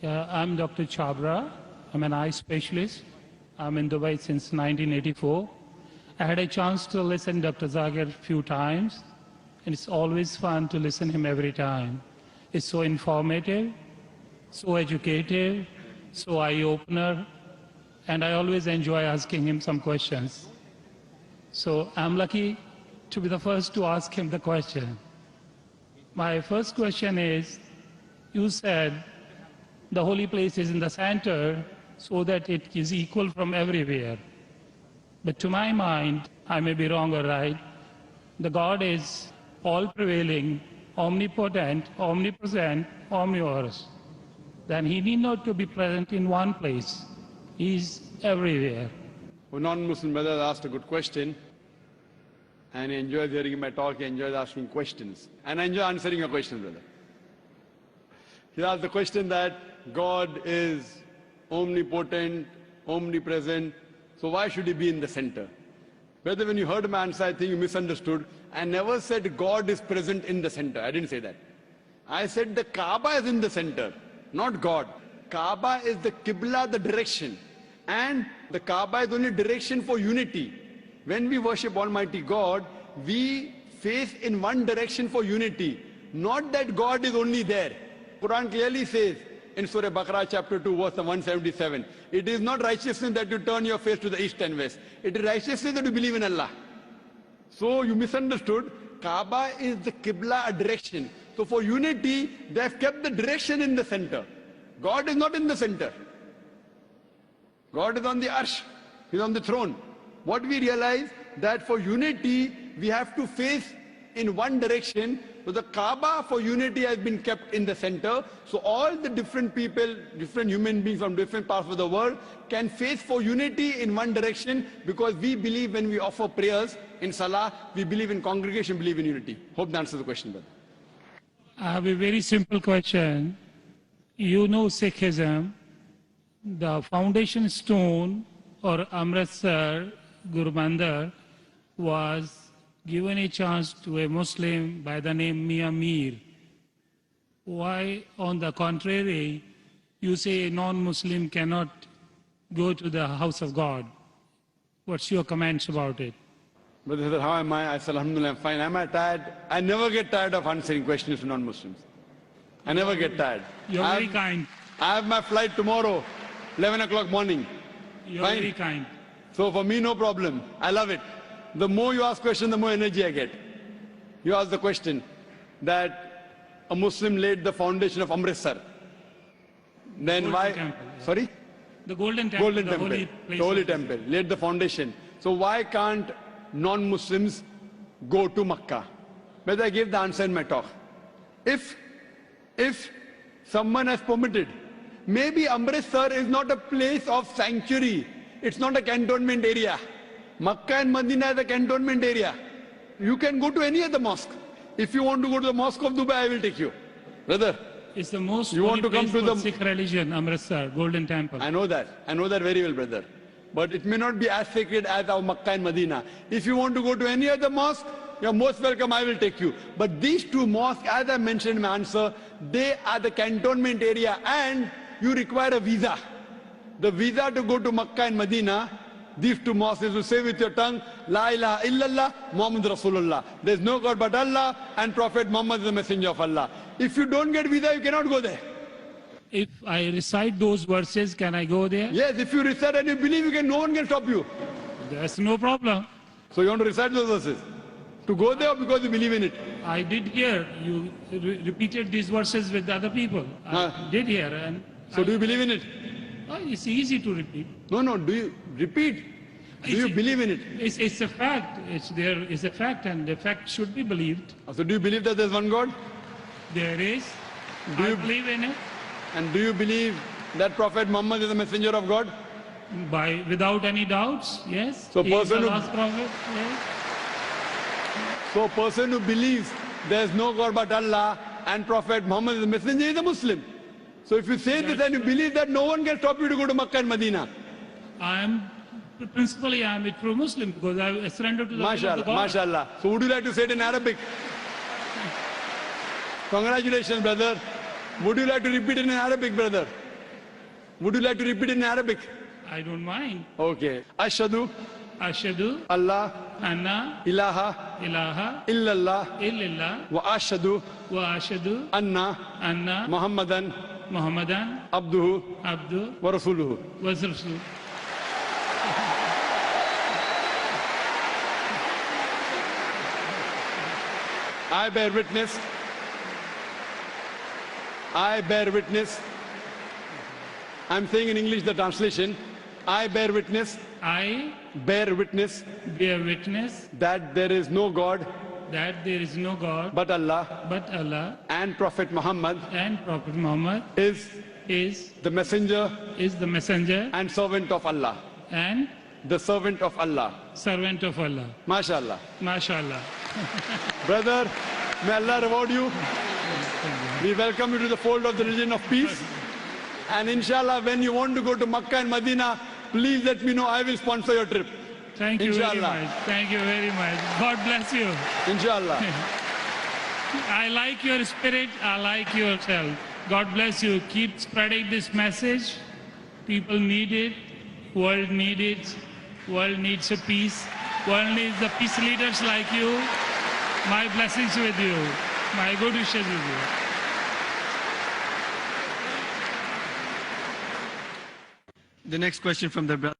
I'm Dr. Chabra. I'm an eye specialist. I'm in Dubai since 1984. I had a chance to listen to Dr. Zakir a few times, and it's always fun to listen to him every time. It's so informative, so educative, so eye-opener, and I always enjoy asking him some questions. So I'm lucky to be the first to ask him the question. My first question is, you said the holy place is in the center so that it is equal from everywhere. But to my mind, I may be wrong or right, the God is all-prevailing, omnipotent, omnipresent, omnivorous. Then he need not to be present in one place. He is everywhere. A non-Muslim brother asked a good question, and he enjoys hearing my talk, he enjoys asking questions. And I enjoy answering your question, brother. He asked the question that God is omnipotent, omnipresent, so why should he be in the center? Brother, when you heard my answer, I think you misunderstood. I never said God is present in the center. I didn't say that. I said the Kaaba is in the center, not God. Kaaba is the Qibla, the direction. And the Kaaba is only direction for unity. When we worship Almighty God, we face in one direction for unity. Not that God is only there. Quran clearly says in Surah Baqarah chapter 2 verse 177, it is not righteousness that you turn your face to the east and west. It is righteousness that you believe in Allah. So you misunderstood. Kaaba is the Qibla, a direction. So for unity, they have kept the direction in the center. God is not in the center. God is on the arsh. He is on the throne. What we realize that for unity, we have to face in one direction. So the Kaaba for unity has been kept in the center. So all the different people, different human beings from different parts of the world can face for unity in one direction, because we believe when we offer prayers in Salah, we believe in congregation, believe in unity. Hope that answers the question, brother. I have a very simple question. You know Sikhism, the foundation stone or Amritsar Guru Mandir was given a chance to a Muslim by the name Mia Mir. Why, on the contrary, you say a non-Muslim cannot go to the house of God? What's your comments about it? Brother, how am I? I said, Alhamdulillah, I'm fine. Am I tired? I never get tired of answering questions to non-Muslims. I never get tired. You're very kind. I have my flight tomorrow, 11 o'clock morning. You're Fine. very kind. So for me, no problem. I love it. The more you ask questions, the more energy I get. You ask the question that a Muslim laid the foundation of Amritsar. Then Golden why? Temple, yeah. Sorry? The Golden Temple, Golden the Temple. holy place. The Holy of Temple. Laid the foundation. So why can't non-Muslims go to Makkah? But I gave the answer in my talk. If someone has permitted, maybe Amritsar is not a place of sanctuary. It's not a cantonment area. Makkah and Medina is a cantonment area. You can go to any other mosque. If you want to go to the mosque of Dubai, I will take you. Brother, It's the most you want to come to for the Sikh religion, Amritsar, Golden Temple. I know that. I know that very well, brother. But it may not be as sacred as our Makkah and Medina. If you want to go to any other mosque, you're most welcome, I will take you. But these two mosques, as I mentioned in my answer, they are the cantonment area, and you require a visa. The visa to go to Makkah and Medina, these two mosques, is to say with your tongue, La ilaha illallah, Muhammad Rasulullah. There is no God but Allah, and Prophet Muhammad is the messenger of Allah. If you don't get visa, you cannot go there. If I recite those verses, can I go there? Yes, if you recite and you believe, no one can stop you. There's no problem. So you want to recite those verses? To go there, or because you believe in it? I did hear you repeated these verses with other people. I did hear. And So do you believe in it? it's easy to repeat. No, do you repeat? Do you believe in it? It's a fact. It's a fact, and the fact should be believed. So do you believe that there's one God? There is. Do I you- believe in it. And do you believe that Prophet Muhammad is the messenger of God? Without any doubts, yes. So He is the person who- last prophet, yes. So a person who believes there's no God but Allah and Prophet Muhammad is the messenger is a Muslim. So if you say this and you believe that, no one can stop you to go to Makkah and Medina. Principally, I am a true Muslim because I surrendered to the will of the MashaAllah, God. MashaAllah. So would you like to say it in Arabic? Congratulations, brother. Would you like to repeat it in Arabic, brother? Would you like to repeat in Arabic? I don't mind. Okay. Ashhadu Ashhadu Allah anna ilaha ilaha illallah illallah wa ashhadu wa ashhadu anna anna Muhammadan Muhammadan abduhu abdu wa rasuluhu. wa rasuluh. I bear witness. I bear witness. I'm saying in English the translation. I bear witness. I Bear witness bear witness that there is no God that there is no God but Allah but Allah, and Prophet Muhammad and Prophet Muhammad is is the messenger the messenger and servant of Allah. and The servant of Allah. servant of Allah. MashaAllah. MashaAllah. Brother, may Allah reward you. We welcome you to the fold of the religion of peace. And inshallah, when you want to go to Makkah and Medina, please let me know. I will sponsor your trip. Thank you very Inshallah. much. Thank you very much. God bless you. Inshallah. I like your spirit. I like yourself. God bless you. Keep spreading this message. People need it. World needs it. World needs a peace. World needs the peace leaders like you. My blessings with you. My good wishes with you. The next question from the brother.